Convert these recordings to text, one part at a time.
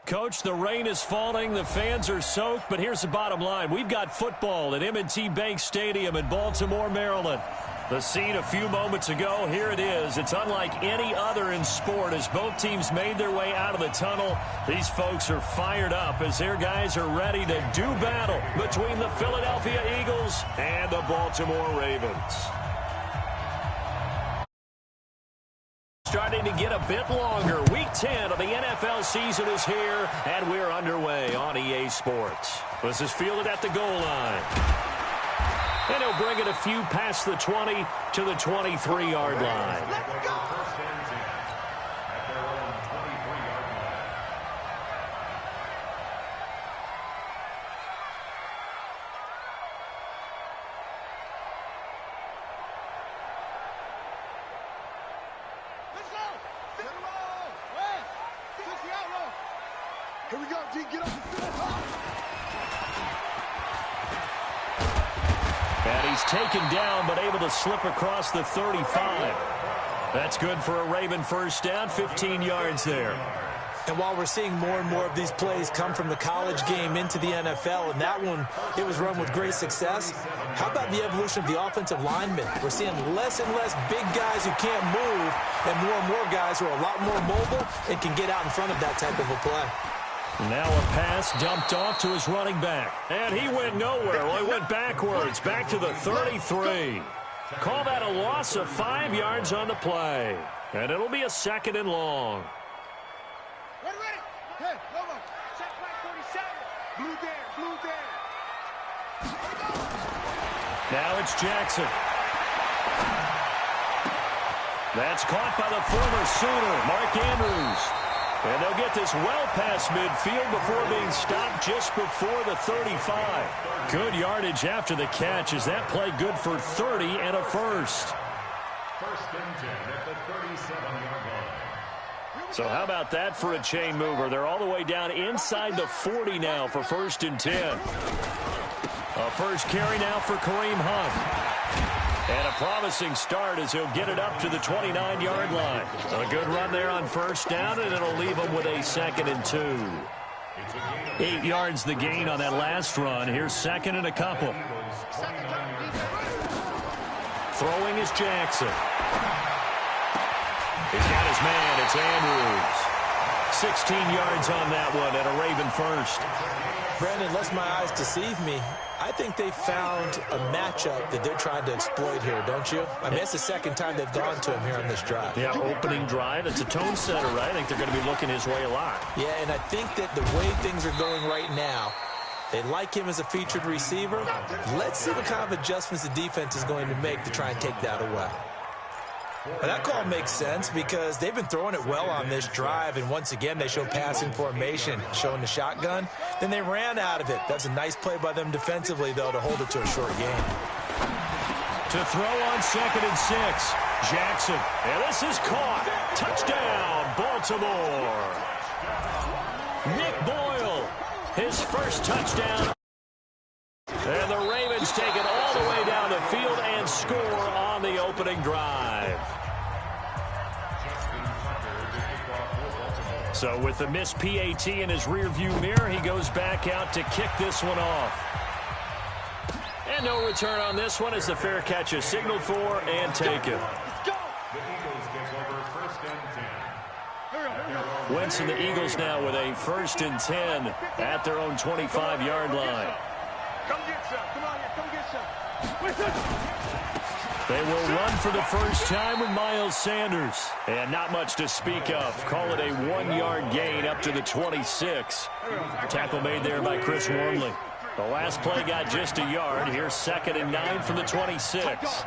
Coach, the rain is falling, the fans are soaked, but here's the bottom line. We've got football at M&T Bank Stadium in Baltimore, Maryland. The scene a few moments ago, here it is. It's unlike any other in sport as both teams made their way out of the tunnel. These folks are fired up as their guys are ready to do battle between the Philadelphia Eagles and the Baltimore Ravens. Starting to get a bit longer. Week 10 of the NFL season is here, and we're underway on EA Sports. This is fielded at the goal line. And he'll bring it a few past the 20 to the 23-yard line. Let's go! Here we go, G. Get up the field. And he's taken down, but able to slip across the 35. That's good for a Raven first down, 15 yards there. And while we're seeing more and more of these plays come from the college game into the NFL, and that one, it was run with great success, how about the evolution of the offensive linemen? We're seeing less and less big guys who can't move and more guys who are a lot more mobile and can get out in front of that type of a play. Now a pass dumped off to his running back. And he went nowhere. Well, he went backwards, back to the 33. Call that a loss of 5 yards on the play. And it'll be a 2nd and long. Ready. Hey, Lobo. Check back 47. Blue there. Now it's Jackson. That's caught by the former Sooner, Mark Andrews. And they'll get this well past midfield before being stopped just before the 35. Good yardage after the catch. Is that play good for 30 and a first? First and 10 at the 37-yard line. So how about that for a chain mover? They're all the way down inside the 40 now for 1st and 10. A first carry now for Kareem Hunt. And a promising start as he'll get it up to the 29-yard line. A good run there on first down, and it'll leave him with a 2nd and 2. 8 yards the gain on that last run. Here's 2nd and a couple. Throwing is Jackson. He's got his man. It's Andrews. 16 yards on that one and a Raven first. Brandon, unless my eyes deceive me, I think they found a matchup that they're trying to exploit here, don't you? I mean, it's the 2nd time they've gone to him here on this drive. Yeah, opening drive. It's a tone setter, right? I think they're going to be looking his way a lot. Yeah, and I think that the way things are going right now, they like him as a featured receiver. Let's see what kind of adjustments the defense is going to make to try and take that away. Well, that call makes sense because they've been throwing it well on this drive, and once again they show passing formation, showing the shotgun. Then they ran out of it. That's a nice play by them defensively, though, to hold it to a short game. To throw on 2nd and 6, Jackson. And this is caught. Touchdown, Baltimore. Nick Boyle, his first touchdown. And the Ravens take it all the way down the field and score on the opening drive. So with the missed PAT in his rearview mirror, he goes back out to kick this one off. And no return on this one as the fair catch is signaled for and taken. Wentz and the Eagles now with a 1st and 10 at their own 25-yard line. Come get some. Come on here. Come get some. They will run for the first time with Miles Sanders. And not much to speak of. Call it a 1-yard gain up to the 26. Tackle made there by Chris Wormley. The last play got just a yard. Here's 2nd and 9 from the 26.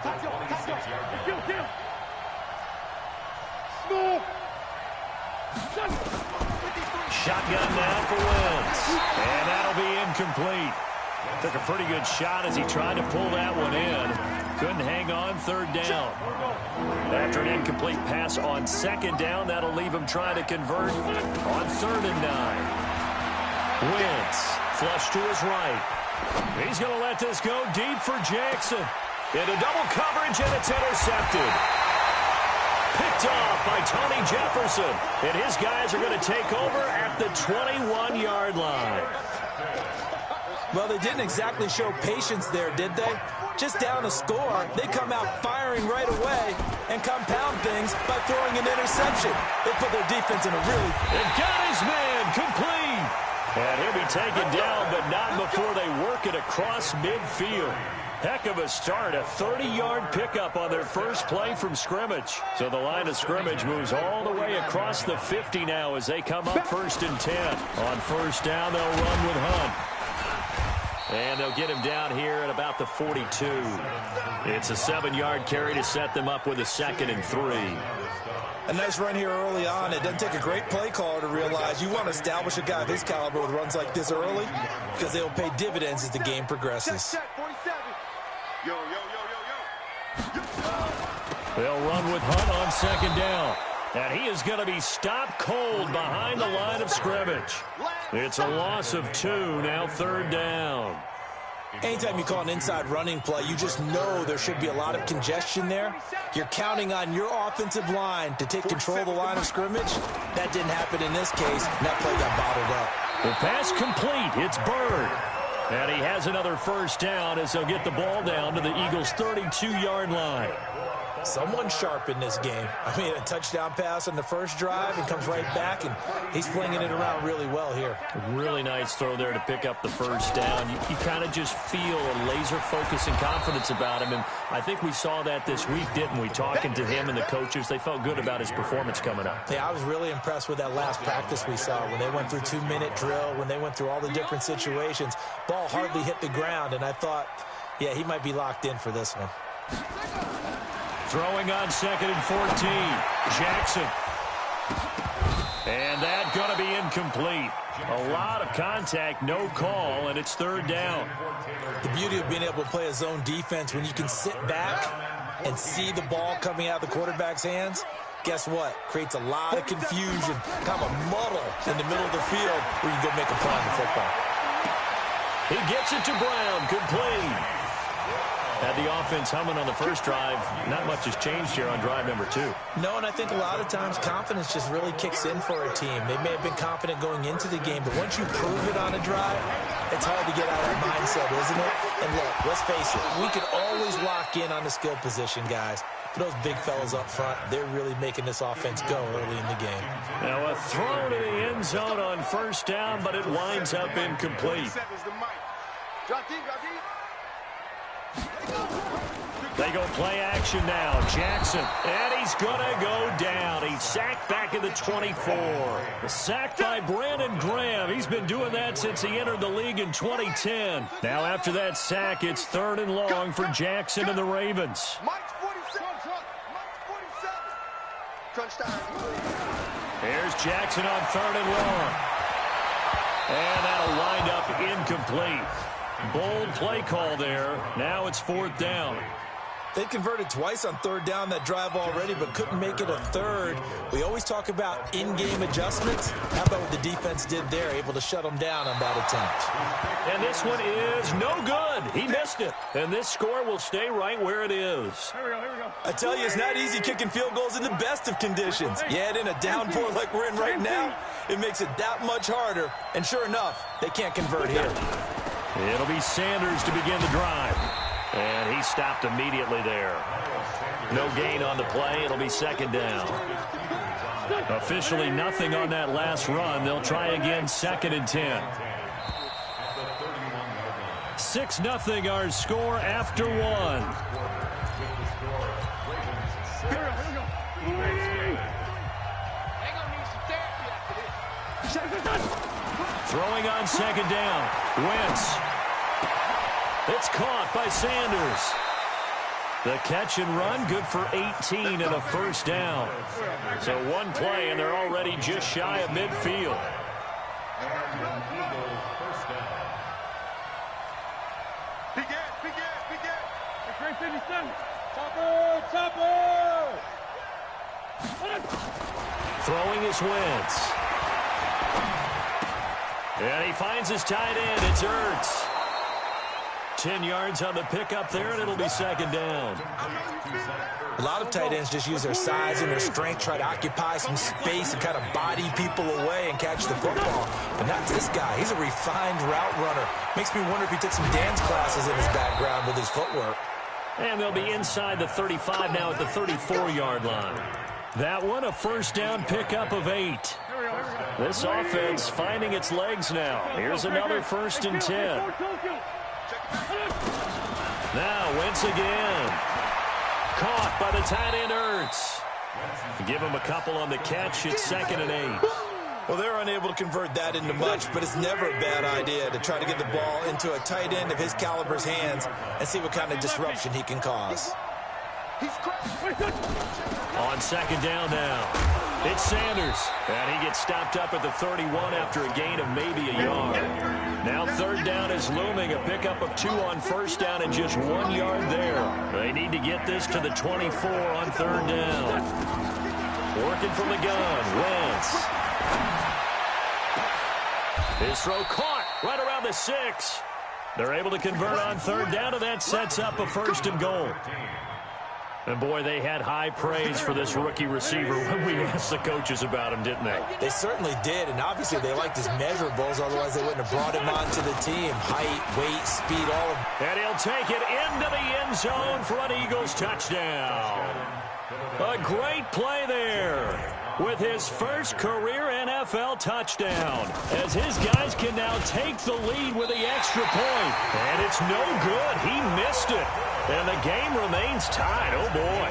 Shotgun now for Wentz. And that'll be incomplete. Took a pretty good shot as he tried to pull that one in. Couldn't hang on, 3rd down. After an incomplete pass on 2nd down, that'll leave him trying to convert on 3rd and 9. Wentz, flush to his right. He's going to let this go deep for Jackson. Into double coverage, and it's intercepted. Picked off by Tony Jefferson. And his guys are going to take over at the 21-yard line. Well, they didn't exactly show patience there, did they? Just down a score, they come out firing right away and compound things by throwing an interception. They put their defense in a really... And got his man complete. And he'll be taken down, but not before they work it across midfield. Heck of a start, a 30-yard pickup on their first play from scrimmage. So the line of scrimmage moves all the way across the 50 now as they come up 1st and 10. On first down, they'll run with Hunt. And they'll get him down here at about the 42. It's a 7-yard carry to set them up with a 2nd and 3. A nice run here early on. It doesn't take a great play caller to realize you want to establish a guy of his caliber with runs like this early because they will pay dividends as the game progresses. They'll run with Hunt on 2nd down. And he is going to be stopped cold behind the line of scrimmage. It's a loss of 2, now 3rd down. Anytime you call an inside running play, you just know there should be a lot of congestion there. You're counting on your offensive line to take control of the line of scrimmage. That didn't happen in this case, and that play got bottled up. The pass complete. It's Bird. And he has another 1st down as they'll get the ball down to the Eagles' 32-yard line. Someone sharp in this game. I mean, a touchdown pass on the first drive and comes right back, and he's flinging it around really well here. Really nice throw there to pick up the 1st down. You kind of just feel a laser focus and confidence about him, and I think we saw that this week, didn't we? Talking to him and the coaches, they felt good about his performance coming up. Yeah, I was really impressed with that last practice we saw when they went through 2-minute drill, when they went through all the different situations. Ball hardly hit the ground, and I thought, yeah, he might be locked in for this one. Throwing on 2nd and 14. Jackson. And that's going to be incomplete. A lot of contact, no call, and it's 3rd down. The beauty of being able to play a zone defense when you can sit back and see the ball coming out of the quarterback's hands, guess what? Creates a lot of confusion, kind of a muddle in the middle of the field where you can go make a play on the football. He gets it to Brown, complete. Had the offense humming on the first drive. Not much has changed here on drive number 2. No, and I think a lot of times confidence just really kicks in for a team. They may have been confident going into the game, but once you prove it on a drive, it's hard to get out of that mindset, isn't it? And look, let's face it, we can always lock in on the skill position, guys. But those big fellas up front, they're really making this offense go early in the game. Now a throw to the end zone on 1st down, but it winds up incomplete. They go play action now. Jackson, and he's going to go down. He's sacked back at the 24. Sacked by Brandon Graham. He's been doing that since he entered the league in 2010. Now after that sack, it's 3rd and long for Jackson and the Ravens. Here's Jackson on 3rd and long. And that'll wind up incomplete. Bold play call there. Now it's 4th down. They converted twice on 3rd down that drive already, but couldn't make it a 3rd. We always talk about in-game adjustments. How about what the defense did there, able to shut them down on that attempt? And this one is no good. He missed it. And this score will stay right where it is. Here we go. I tell you, it's not easy kicking field goals in the best of conditions. Yet in a downpour like we're in right now, it makes it that much harder. And sure enough, they can't convert here. It'll be Sanders to begin the drive. And he stopped immediately there. No gain on the play. It'll be 2nd down. Officially nothing on that last run. They'll try again 2nd and 10. 6-0 our score after 1. Throwing on 2nd down. Wentz. It's caught by Sanders. The catch and run, good for 18 and a 1st down. So one play, and they're already just shy of midfield. Throwing is Wentz. And he finds his tight end. It's Ertz. 10 yards on the pickup there, and it'll be second down. A lot of tight ends just use their size and their strength, try to occupy some space and kind of body people away and catch the football. But not this guy. He's a refined route runner. Makes me wonder if he took some dance classes in his background with his footwork. And they'll be inside the 35 now at the 34-yard line. That one, a first down pickup of 8. This offense finding its legs now. Here's another first and 10. Now Wentz again. Caught by the tight end Ertz. Give him a couple on the catch. It's second and 8. Well, they're unable to convert that into much, but it's never a bad idea to try to get the ball into a tight end of his caliber's hands and see what kind of disruption he can cause. On second down now, it's Sanders. And he gets stopped up at the 31 after a gain of maybe a yard. Now third down is looming, a pickup of 2 on first down and just 1 yard there. They need to get this to the 24 on third down. Working from the gun, Wentz. His throw caught right around the 6. They're able to convert on third down, and that sets up a first and goal. And, boy, they had high praise for this rookie receiver when we asked the coaches about him, didn't they? They certainly did, and obviously they liked his measurables, otherwise they wouldn't have brought him onto the team. Height, weight, speed, all of it. And he'll take it into the end zone for an Eagles touchdown. A great play there with his first career NFL touchdown, as his guys can now take the lead with the extra point. And it's no good. He missed it. And the game remains tied. Oh, boy.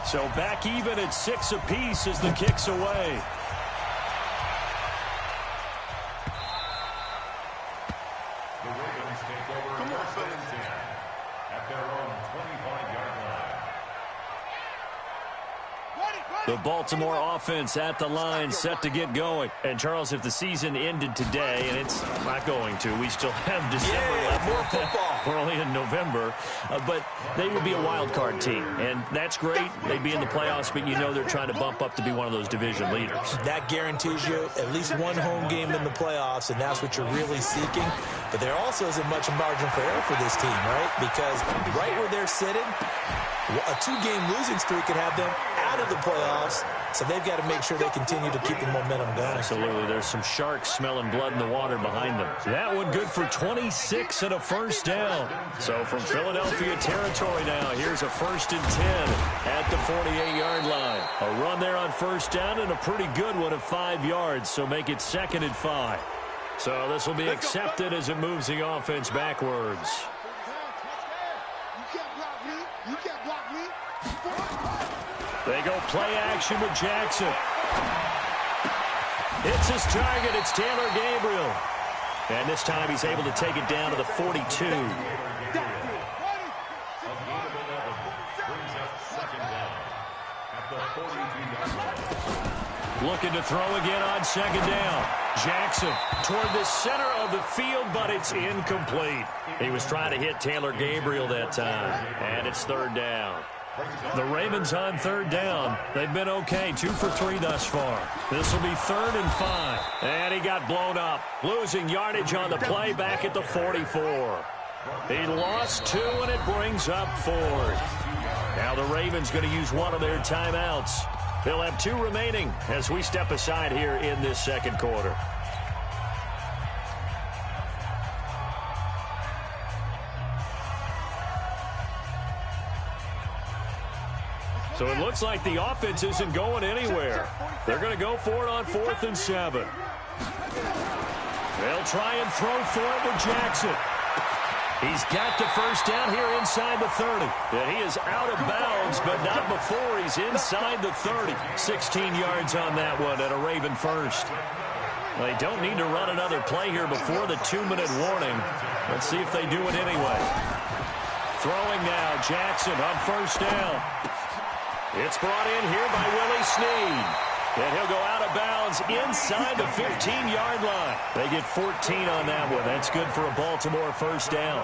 So back even at 6 apiece as the kick's away. The Baltimore offense at the line, set to get going. And, Charles, if the season ended today, and it's not going to, we still have December left. More football. We're only in November. But they would be a wild card team. And that's great. They'd be in the playoffs, but you know they're trying to bump up to be one of those division leaders. That guarantees you at least one home game in the playoffs, and that's what you're really seeking. But there also isn't much margin for error for this team, right? Because right where they're sitting, a 2-game losing streak could have them out of the playoffs, so they've got to make sure they continue to keep the momentum going. Absolutely. There's some sharks smelling blood in the water behind them. That one good for 26 and a first down. So from Philadelphia territory now, here's a first and 10 at the 48-yard line. A run there on first down and a pretty good one of 5 yards, so make it second and 5. So this will be accepted as it moves the offense backwards. They go play action with Jackson. It's his target. It's Taylor Gabriel. And this time he's able to take it down to the 42. Looking to throw again on second down. Jackson toward the center of the field, but it's incomplete. He was trying to hit Taylor Gabriel that time. And it's third down. The Ravens on third down. They've been okay, 2 for 3 thus far. This will be third and 5. And he got blown up, losing yardage on the play back at the 44. He lost 2, and it brings up 4th. Now the Ravens going to use one of their timeouts. They'll have 2 remaining as we step aside here in this second quarter. So it looks like the offense isn't going anywhere. They're going to go for it on 4th and 7. They'll try and throw for it with Jackson. He's got the first down here inside the 30. And he is out of bounds, but not before he's inside the 30. 16 yards on that one and a Raven first. They don't need to run another play here before the 2-minute warning. Let's see if they do it anyway. Throwing now, Jackson on first down. It's brought in here by Willie Snead. And he'll go out of bounds inside the 15-yard line. They get 14 on that one. That's good for a Baltimore first down.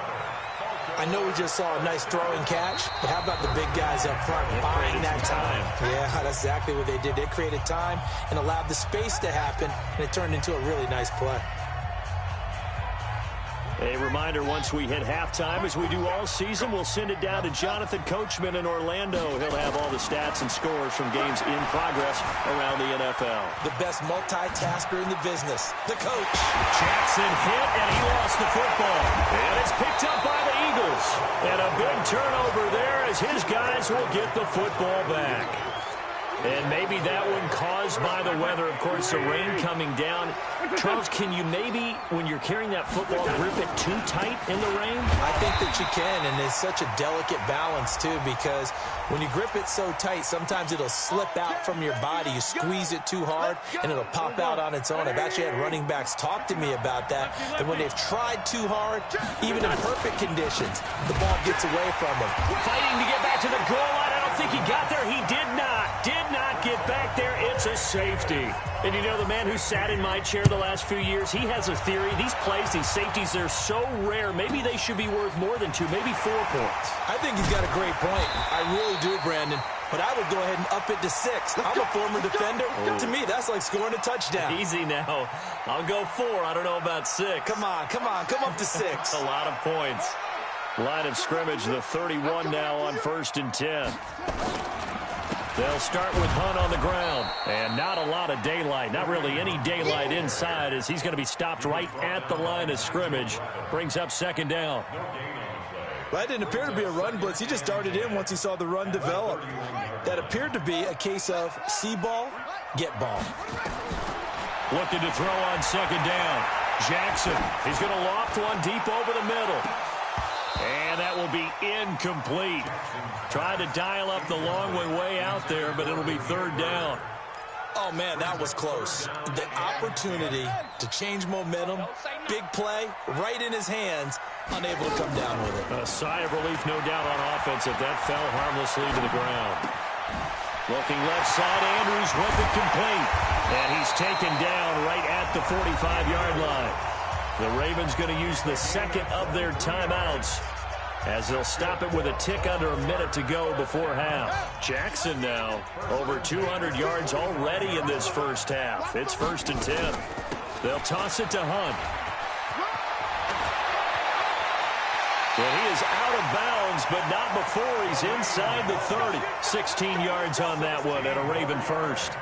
I know we just saw a nice throwing catch, but how about the big guys up front buying that time? Yeah, that's exactly what they did. They created time and allowed the space to happen, and it turned into a really nice play. A reminder, once we hit halftime, as we do all season, we'll send it down to Jonathan Coachman in Orlando. He'll have all the stats and scores from games in progress around the NFL. The best multitasker in the business, the coach. Jackson hit, and he lost the football. And it's picked up by the Eagles. And a big turnover there as his guys will get the football back. And maybe that one caused by the weather. Of course, the rain coming down. Charles, can you maybe, when you're carrying that football, grip it too tight in the rain? I think that you can, and it's such a delicate balance, too, because when you grip it so tight, sometimes it'll slip out from your body. You squeeze it too hard, and it'll pop out on its own. I've actually had running backs talk to me about that, and when they've tried too hard, even in perfect conditions, the ball gets away from them. Fighting to get back to the goal line. I don't think he got there. He did not get back there. It's a safety. And you know, the man who sat in my chair the last few years, he has a theory. These plays, these safeties, they're so rare. Maybe they should be worth more than 2, maybe 4 points. I think he's got a great point. I really do, Brandon. But I would go ahead and up it to 6. I'm a former defender. To me, that's like scoring a touchdown. Easy now. I'll go 4. I don't know about 6. Come on. Come up to 6. A lot of points. Line of scrimmage, the 31 now on 1st and 10. They'll start with Hunt on the ground. And not a lot of daylight. Not really any daylight inside as he's going to be stopped right at the line of scrimmage. Brings up 2nd down. That didn't appear to be a run blitz. He just darted in once he saw the run develop. That appeared to be a case of see ball, get ball. Looking to throw on 2nd down. Jackson, he's going to loft one deep over the middle. And that will be incomplete. Tried to dial up the long way out there, but it'll be 3rd down. Oh, man, that was close. The opportunity to change momentum, big play, right in his hands, unable to come down with it. A sigh of relief, no doubt, on offense if that fell harmlessly to the ground. Looking left side, Andrews with it complete. And he's taken down right at the 45-yard line. The Ravens going to use the 2nd of their timeouts as they'll stop it with a tick under a minute to go before half. Jackson now over 200 yards already in this first half. It's 1st and 10. They'll toss it to Hunt. Well, he is out of bounds, but not before he's inside the 30. 16 yards on that one and a Raven first.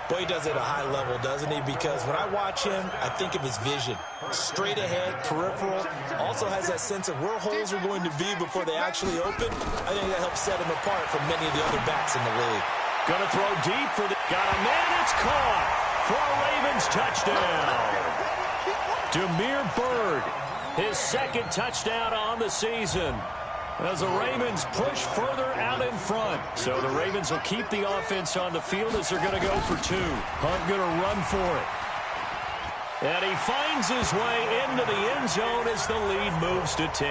Boy, he does it at a high level, doesn't he? Because when I watch him, I think of his vision. Straight ahead, peripheral. Also has that sense of where holes are going to be before they actually open. I think that helps set him apart from many of the other backs in the league. Going to throw deep for the... Got a man, it's caught for a Ravens touchdown. Demir Bird, his 2nd touchdown on the season. As the Ravens push further out in front. So the Ravens will keep the offense on the field as they're going to go for 2. Hunt going to run for it. And he finds his way into the end zone as the lead moves to 10.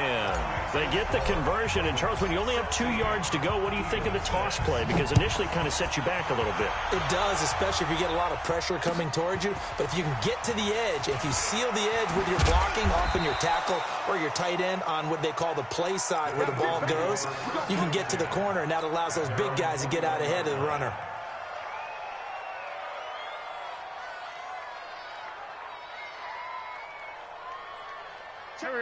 They get the conversion. And, Charles, when you only have 2 yards to go, what do you think of the toss play? Because initially it kind of sets you back a little bit. It does, especially if you get a lot of pressure coming towards you. But if you can get to the edge, if you seal the edge with your blocking, often your tackle or your tight end on what they call the play side where the ball goes, you can get to the corner, and that allows those big guys to get out ahead of the runner.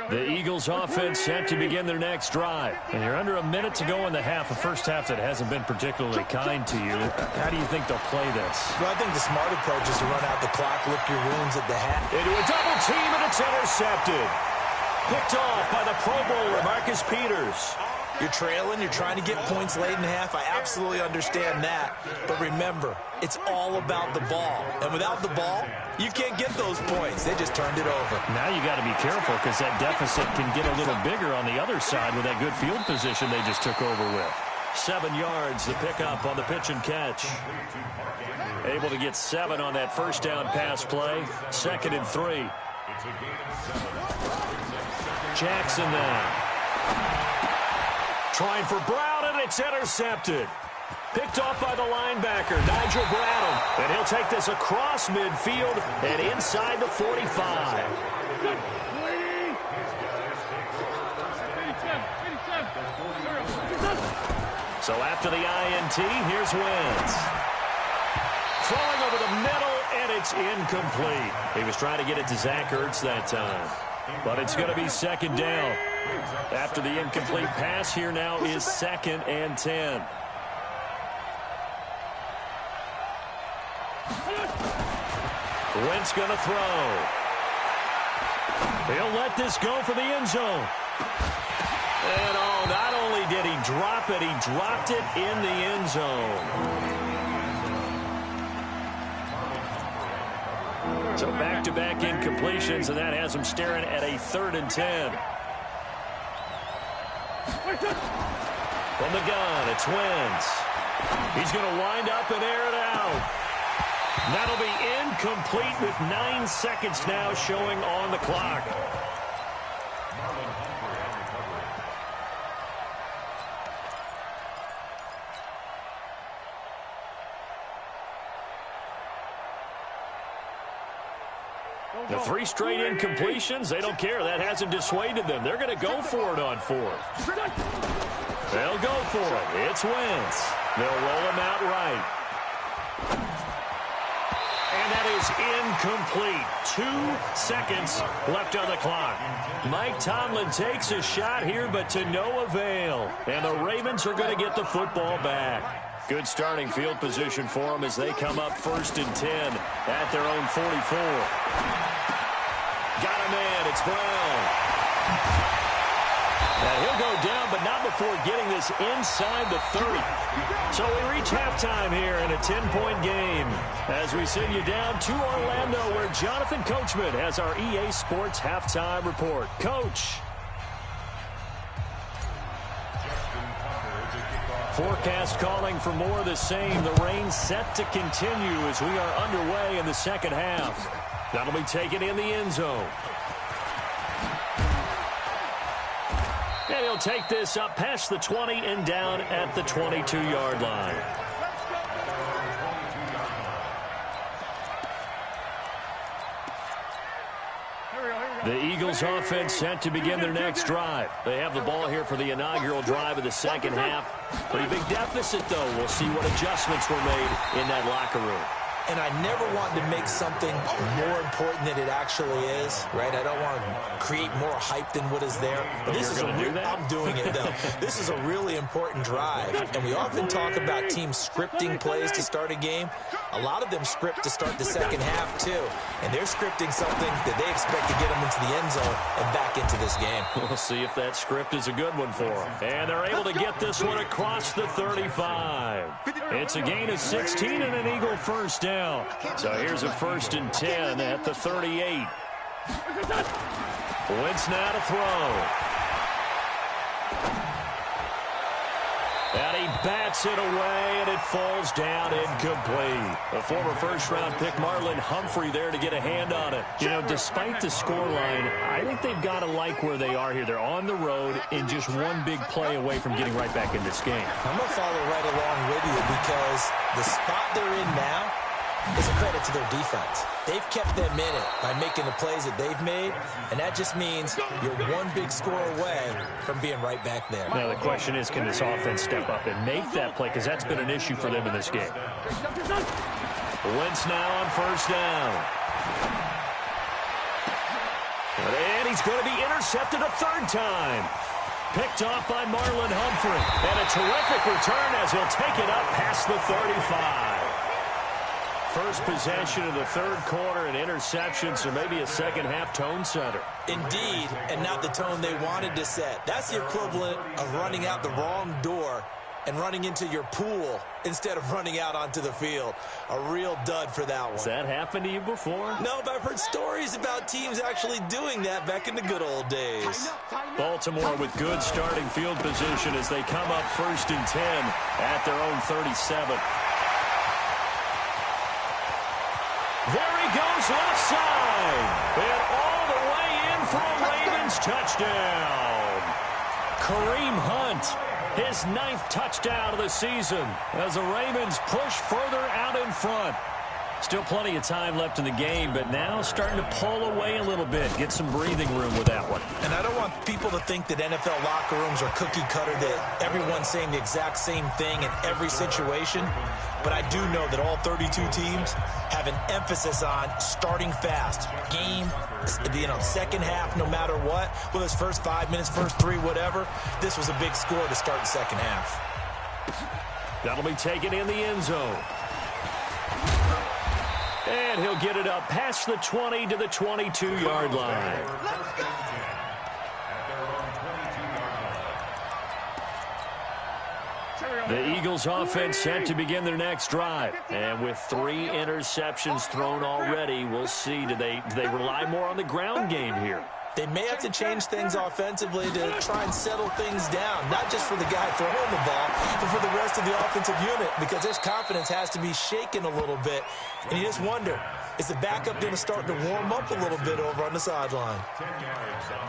The Eagles offense set to begin their next drive. And you're under a minute to go in the half, a first half that hasn't been particularly kind to you. How do you think they'll play this? Well, I think the smart approach is to run out the clock, lick your wounds at the half. Into a double team, and it's intercepted. Picked off by the Pro Bowler, Marcus Peters. You're trailing, you're trying to get points late in half. I absolutely understand that. But remember, it's all about the ball. And without the ball, you can't get those points. They just turned it over. Now you got to be careful because that deficit can get a little bigger on the other side with that good field position they just took over with. 7 yards, the pickup on the pitch and catch. Able to get 7 on that first down pass play. 2nd and 3. Jackson now. Trying for Brown, and it's intercepted. Picked off by the linebacker, Nigel Bradham. And he'll take this across midfield and inside the 45. So after the INT, here's Wentz. Throwing over the middle, and it's incomplete. He was trying to get it to Zach Ertz that time. But it's going to be second down. After the incomplete pass, here now is 2nd and 10. Wentz going to throw. He'll let this go for the end zone. And oh, not only did he drop it, he dropped it in the end zone. So back-to-back incompletions, and that has him staring at a 3rd and 10. From the gun, it's Wentz. He's going to wind up and air it out. That'll be incomplete with 9 seconds now showing on the clock. The 3 straight incompletions, they don't care. That hasn't dissuaded them. They're going to go for it on 4th. They'll go for it. It's Wentz. They'll roll him out right. And that is incomplete. 2 seconds left on the clock. Mike Tomlin takes a shot here, but to no avail. And the Ravens are going to get the football back. Good starting field position for them as they come up 1st and 10 at their own 44. Got a man. It's Brown. And he'll go down, but not before getting this inside the 30. So we reach halftime here in a 10-point game as we send you down to Orlando, where Jonathan Coachman has our EA Sports halftime report. Coach. Forecast calling for more of the same. The rain set to continue as we are underway in the second half. That'll be taken in the end zone. And he'll take this up past the 20 and down at the 22-yard line. The Eagles offense set to begin their next drive. They have the ball here for the inaugural drive of the second half. Pretty big deficit, though. We'll see what adjustments were made in that locker room. And I never want to make something more important than it actually is, right? I don't want to create more hype than what is there. But this is I'm doing it, though. This is a really important drive. And we often talk about teams scripting plays to start a game. A lot of them script to start the second half, too. And they're scripting something that they expect to get them into the end zone and back into this game. We'll see if that script is a good one for them. And they're able to get this one across the 35. It's a gain of 16 and an Eagle first down. So here's a 1st and 10 at the 38. Wentz now to throw. And he bats it away, and it falls down incomplete. A former first-round pick, Marlon Humphrey, there to get a hand on it. You know, despite the scoreline, I think they've got to like where they are here. They're on the road and just one big play away from getting right back in this game. I'm going to follow right along with you because the spot they're in now is a credit to their defense. They've kept them in it by making the plays that they've made, and that just means you're one big score away from being right back there. Now the question is, can this offense step up and make that play, because that's been an issue for them in this game. Wentz now on 1st down. And he's going to be intercepted a 3rd time. Picked off by Marlon Humphrey. And a terrific return as he'll take it up past the 35. First possession of the 3rd quarter, an interception, so maybe a second-half tone setter. Indeed, and not the tone they wanted to set. That's the equivalent of running out the wrong door and running into your pool instead of running out onto the field. A real dud for that one. Has that happened to you before? No, but I've heard stories about teams actually doing that back in the good old days. Baltimore with good starting field position as they come up 1st and 10 at their own 37. There he goes left side. And all the way in for a Ravens touchdown. Kareem Hunt, his 9th touchdown of the season as the Ravens push further out in front. Still plenty of time left in the game, but now starting to pull away a little bit. Get some breathing room with that one. And I don't want people to think that NFL locker rooms are cookie cutter, that everyone's saying the exact same thing in every situation. But I do know that all 32 teams have an emphasis on starting fast. Game, second half, no matter what. Whether it's first 5 minutes, first 3, whatever. This was a big score to start the second half. That'll be taken in the end zone. And he'll get it up past the 20 to the 22-yard line. The Eagles offense set to begin their next drive. And with 3 interceptions thrown already, we'll see. Do they rely more on the ground game here? They may have to change things offensively to try and settle things down, not just for the guy throwing the ball, but for the rest of the offensive unit, because their confidence has to be shaken a little bit. And you just wonder, is the backup going to start to warm up a little bit over on the sideline?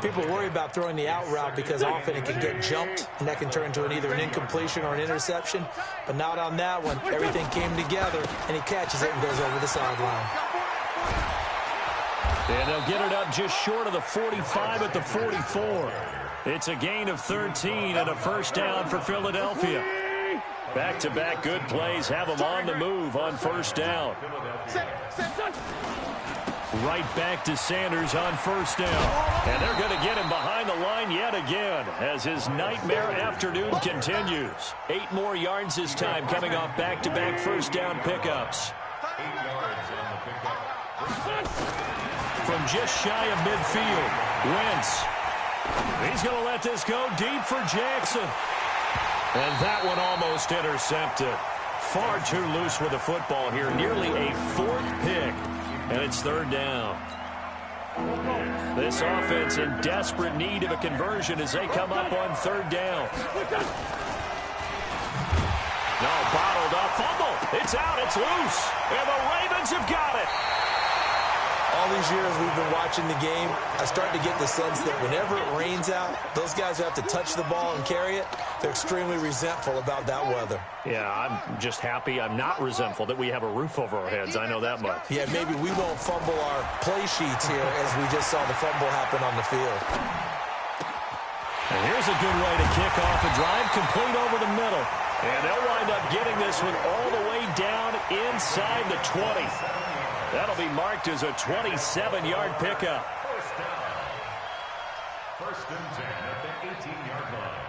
People worry about throwing the out route because often it can get jumped, and that can turn into either an incompletion or an interception. But not on that one. Everything came together, and he catches it and goes over the sideline. And they'll get it up just short of the 45 at the 44. It's a gain of 13 and a first down for Philadelphia. Back-to-back good plays have them on the move on first down. Right back to Sanders on first down. And they're going to get him behind the line yet again as his nightmare afternoon continues. 8 more yards this time coming off back-to-back first down pickups. 8 yards on the pickup. From just shy of midfield, Wentz. He's going to let this go deep for Jackson. And that one almost intercepted. Far too loose with the football here. Nearly a 4th pick. And it's 3rd down. This offense in desperate need of a conversion as they come up on 3rd down. No, bottled up. Fumble. It's out. It's loose. And the Ravens have got it. All these years we've been watching the game, I start to get the sense that whenever it rains out, those guys who have to touch the ball and carry it, they're extremely resentful about that weather. Yeah, I'm just happy I'm not resentful that we have a roof over our heads. I know that much. Yeah, maybe we won't fumble our play sheets here as we just saw the fumble happen on the field. And here's a good way to kick off a drive, complete over the middle. And they'll wind up getting this one all the way down inside the 20. That'll be marked as a 27-yard pickup. First down. 1st and 10 at the 18-yard line.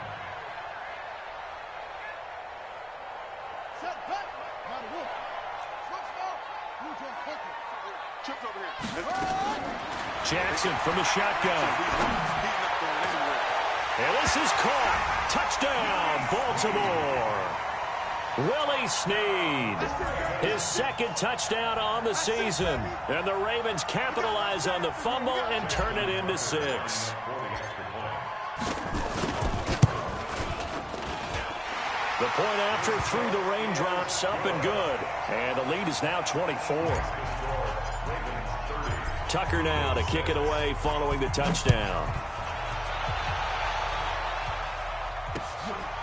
Jackson from the shotgun. And this is caught. Touchdown, Baltimore. Willie Snead, his 2nd touchdown on the season. And the Ravens capitalize on the fumble and turn it into 6. The point after through the raindrops, up and good. And the lead is now 24. Tucker now to kick it away following the touchdown.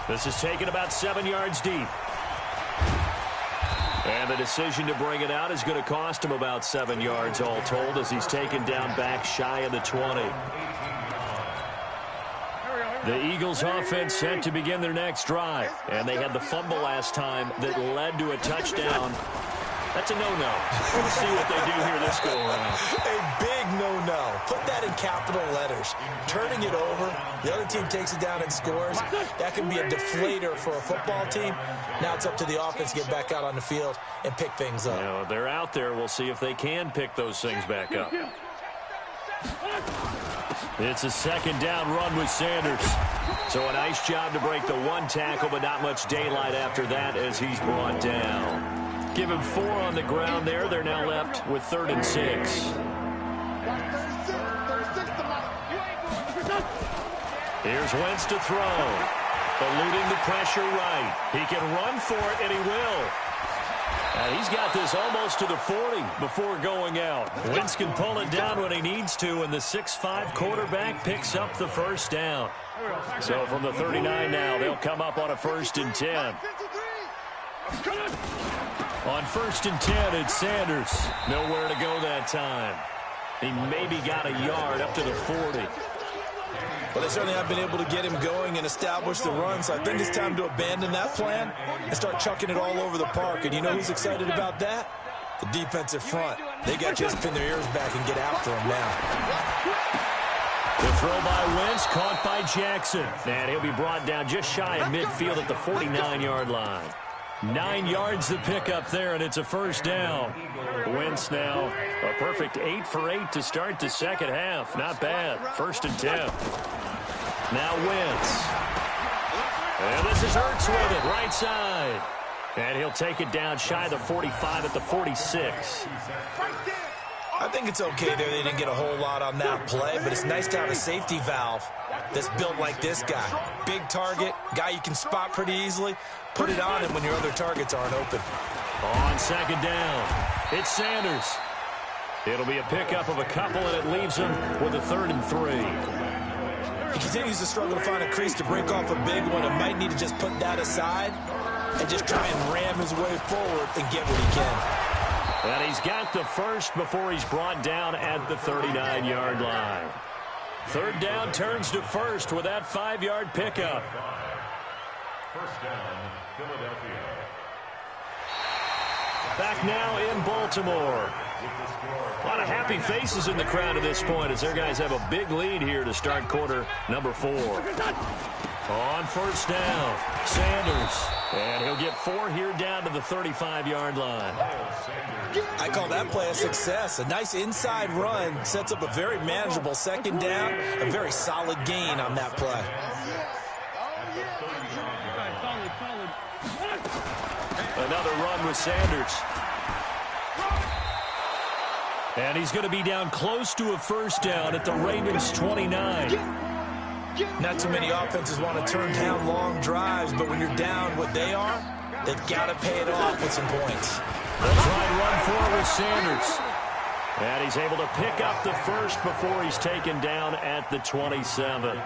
This is taken about 7 yards deep. And the decision to bring it out is going to cost him about 7 yards all told as he's taken down back shy of the 20. The Eagles offense set to begin their next drive. And they had the fumble last time that led to a touchdown. That's a no-no. We'll see what they do here this go-around. A big no-no. Put that in capital letters. Turning it over, the other team takes it down and scores. That can be a deflator for a football team. Now it's up to the offense to get back out on the field and pick things up. You know, they're out there. We'll see if they can pick those things back up. It's a 2nd down run with Sanders. So a nice job to break the 1 tackle, but not much daylight after that as he's brought down. Give him 4 on the ground there. They're now left with 3rd and 6. Here's Wentz to throw. Eluding the pressure right. He can run for it, and he will. And he's got this almost to the 40 before going out. Wentz can pull it down when he needs to, and the 6'5" quarterback picks up the first down. So from the 39 now, they'll come up on a 1st and 10. On 1st and 10, it's Sanders. Nowhere to go that time. He maybe got a yard up to the 40. But they certainly have been able to get him going and establish the run, so I think it's time to abandon that plan and start chucking it all over the park. And you know who's excited about that? The defensive front. They got to just pin their ears back and get after him now. The throw by Wentz, caught by Jackson. And he'll be brought down just shy of midfield at the 49-yard line. 9 yards to pick up there, and it's a first down. Wentz now a perfect 8 for 8 to start the second half. Not bad. 1st and 10. Now Wentz. And this is Hurts with it, right side. And he'll take it down shy of the 45 at the 46. I think it's okay there. They didn't get a whole lot on that play, but it's nice to have a safety valve that's built like this guy. Big target, guy you can spot pretty easily. Put it on him when your other targets aren't open. On 2nd down, it's Sanders. It'll be a pickup of a couple, and it leaves him with a 3rd and 3. He continues to struggle to find a crease to break off a big one and might need to just put that aside and just try and ram his way forward and get what he can. And he's got the first before he's brought down at the 39-yard line. 3rd down turns to 1st with that 5-yard pickup. 1st down, Philadelphia. Back now in Baltimore. A lot of happy faces in the crowd at this point as their guys have a big lead here to start quarter number 4. On 1st down, Sanders. And he'll get 4 here down to the 35-yard line. I call that play a success. A nice inside run sets up a very manageable 2nd down. A very solid gain on that play. Another run with Sanders. And he's going to be down close to a 1st down at the Ravens' 29. Not too many offenses want to turn down long drives, but when you're down what they are, they've got to pay it off with some points. They'll try and run forward with Sanders. And he's able to pick up the first before he's taken down at the 27.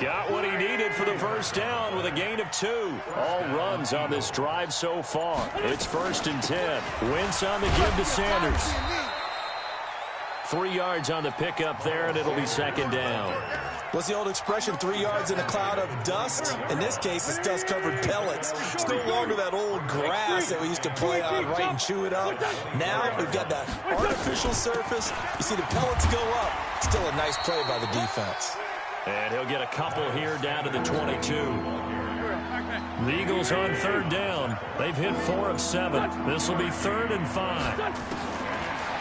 Got what he needed for the 1st down with a gain of 2. All runs on this drive so far. It's 1st and 10. Wentz on the give to Sanders. 3 yards on the pickup there, and it'll be 2nd down. What's the old expression, 3 yards in a cloud of dust? In this case, it's dust-covered pellets. It's no longer that old grass that we used to play on, right, and chew it up. Now we've got that artificial surface. You see the pellets go up. Still a nice play by the defense. And he'll get a couple here down to the 22. The Eagles on 3rd down. They've hit 4 of 7. This will be 3rd and 5.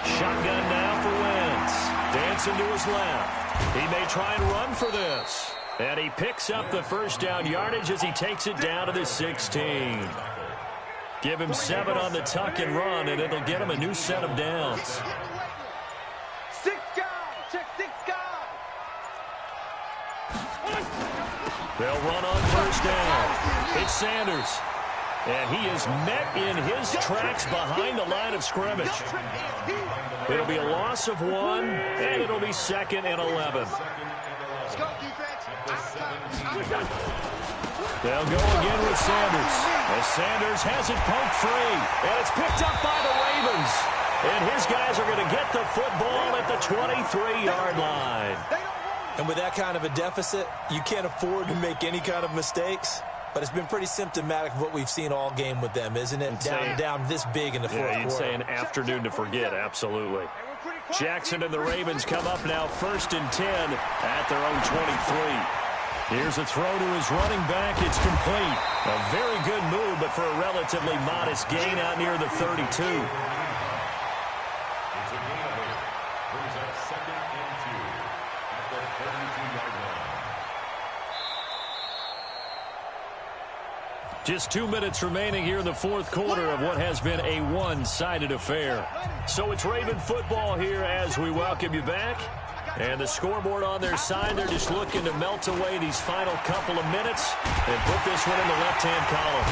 Shotgun now for Wentz. Dancing to his left. He may try and run for this. And he picks up the 1st down yardage as he takes it down to the 16. Give him 7 on the tuck and run, and it'll get him a new set of downs. 6 guys. Check 6 guys. They'll run on 1st down. It's Sanders. And he is met in his tracks behind the line of scrimmage. It'll be a loss of 1, and it'll be 2nd and 11. They'll go again with Sanders. As Sanders has it poked free, and it's picked up by the Ravens. And his guys are going to get the football at the 23-yard line. And with that kind of a deficit, you can't afford to make any kind of mistakes. But it's been pretty symptomatic of what we've seen all game with them, isn't it? Down this big in the 4th quarter. You'd say an afternoon to forget, absolutely. Jackson and the Ravens come up now 1st and 10 at their own 23. Here's a throw to his running back. It's complete. A very good move, but for a relatively modest gain out near the 32. It's a gain of 8. Brings up 2nd and 2 at the 32-yard line. Just 2 minutes remaining here in the 4th quarter of what has been a one-sided affair. So it's Raven football here as we welcome you back. And the scoreboard on their side, they're just looking to melt away these final couple of minutes and put this one in the left-hand column.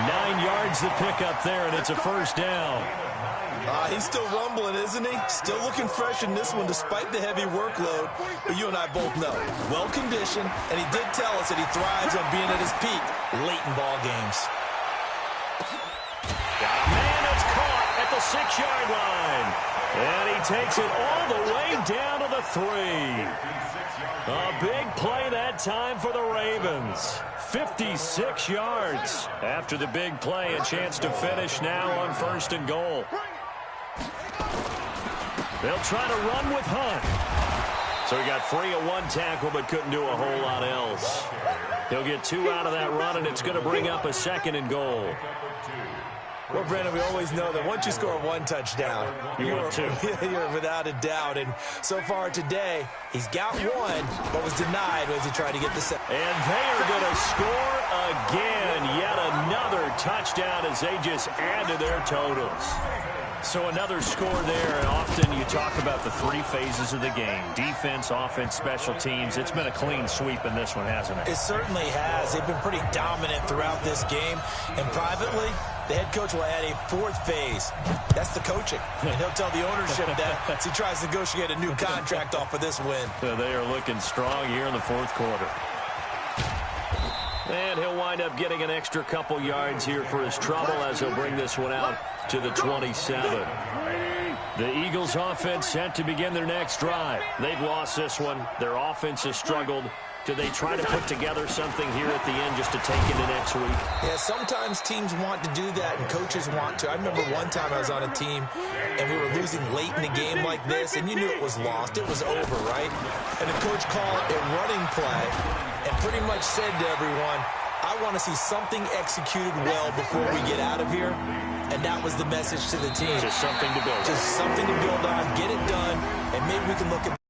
9 yards to pick up there, and it's a 1st down. He's still rumbling, isn't he? Still looking fresh in this one despite the heavy workload. But you and I both know, well-conditioned, and he did tell us that he thrives on being at his peak late in ball games. Got a man that's caught at the 6-yard line. And he takes it all the way down to the 3. A big play that time for the Ravens. 56 yards. After the big play, a chance to finish now on 1st and goal. They'll try to run with Hunt. So he got free of 1 tackle but couldn't do a whole lot else. He'll get 2 out of that run, and it's going to bring up a 2nd and goal. Well, Brandon, we always know that once you score 1 touchdown, you're without a doubt. And so far today, he's got 1, but was denied as he tried to get the second. And they are going to score again. Yet another touchdown as they just add to their totals. So another score there, and often you talk about the 3 phases of the game. Defense, offense, special teams. It's been a clean sweep in this one, hasn't it? It certainly has. They've been pretty dominant throughout this game. And privately, the head coach will add a 4th phase. That's the coaching. And he'll tell the ownership that as he tries to negotiate a new contract off of this win. So they are looking strong here in the 4th quarter. And he'll wind up getting an extra couple yards here for his trouble as he'll bring this one out to the 27. The Eagles offense set to begin their next drive. They've lost this one. Their offense has struggled. Do they try to put together something here at the end just to take into next week? Yeah, sometimes teams want to do that and coaches want to. I remember one time I was on a team and we were losing late in the game like this, and you knew it was lost. It was over, right? And the coach called a running play and pretty much said to everyone, I want to see something executed well before we get out of here. And that was the message to the team. Just something to build on. Just something to build on, get it done, and maybe we can look at